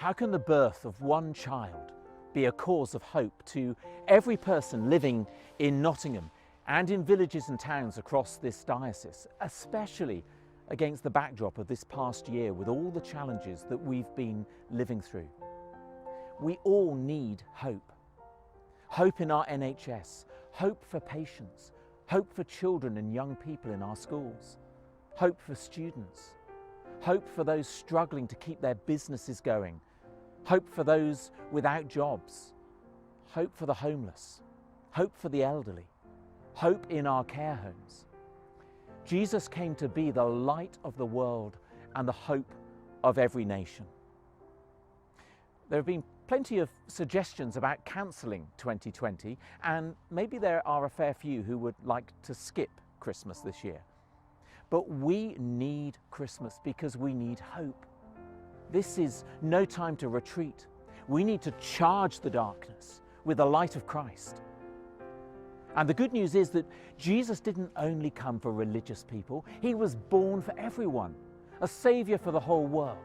How can the birth of one child be a cause of hope to every person living in Nottingham and in villages and towns across this diocese, especially against the backdrop of this past year with all the challenges that we've been living through? We all need hope. Hope in our NHS, hope for patients, hope for children and young people in our schools, hope for students, hope for those struggling to keep their businesses going, hope for those without jobs, hope for the homeless, hope for the elderly, hope in our care homes. Jesus came to be the light of the world and the hope of every nation. There have been plenty of suggestions about cancelling 2020, and maybe there are a fair few who would like to skip Christmas this year. But we need Christmas because we need hope. This is no time to retreat. We need to charge the darkness with the light of Christ. And the good news is that Jesus didn't only come for religious people, he was born for everyone, a saviour for the whole world,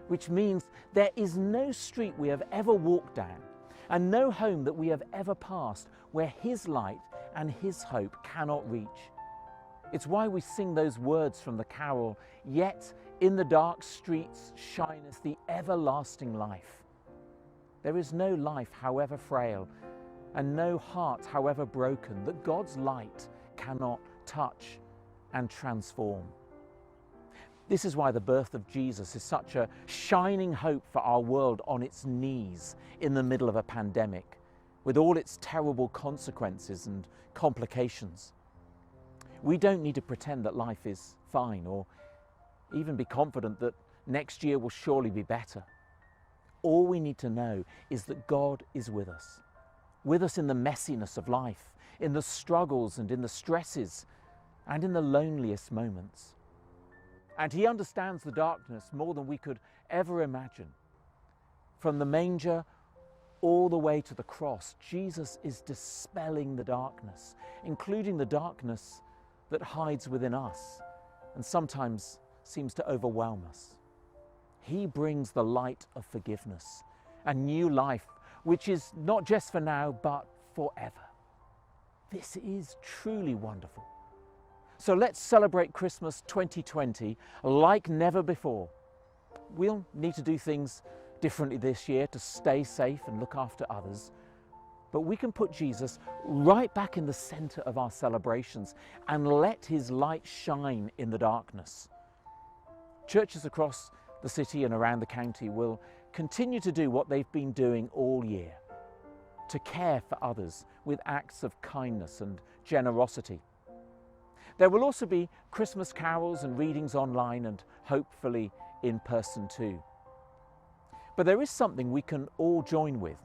which means there is no street we have ever walked down and no home that we have ever passed where his light and his hope cannot reach. It's why we sing those words from the carol, "Yet in the dark streets shineth the everlasting life." There is no life, however frail, and no heart, however broken, that God's light cannot touch and transform. This is why the birth of Jesus is such a shining hope for our world on its knees in the middle of a pandemic, with all its terrible consequences and complications. We don't need to pretend that life is fine or even be confident that next year will surely be better. All we need to know is that God is with us in the messiness of life, in the struggles and in the stresses and in the loneliest moments. And he understands the darkness more than we could ever imagine. From the manger all the way to the cross, Jesus is dispelling the darkness, including the darkness that hides within us and sometimes seems to overwhelm us. He brings the light of forgiveness and new life, which is not just for now, but forever. This is truly wonderful. So let's celebrate Christmas 2020 like never before. We'll need to do things differently this year to stay safe and look after others. But we can put Jesus right back in the centre of our celebrations and let his light shine in the darkness. Churches across the city and around the county will continue to do what they've been doing all year, to care for others with acts of kindness and generosity. There will also be Christmas carols and readings online and hopefully in person too. But there is something we can all join with.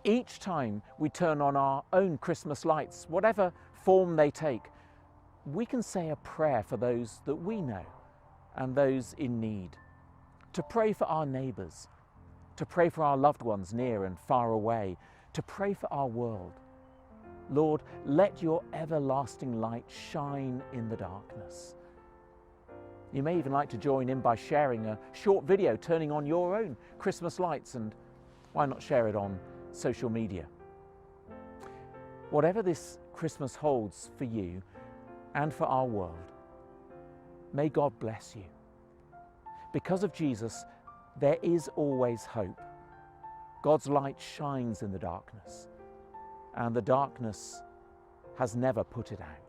Each time we turn on our own Christmas lights, whatever form they take, we can say a prayer for those that we know and those in need, to pray for our neighbours, to pray for our loved ones near and far away, to pray for our world. Lord, let your everlasting light shine in the darkness. You may even like to join in by sharing a short video turning on your own Christmas lights, and why not share it on social media? Whatever this Christmas holds for you and for our world, may God bless you. Because of Jesus, there is always hope. God's light shines in the darkness, and the darkness has never put it out.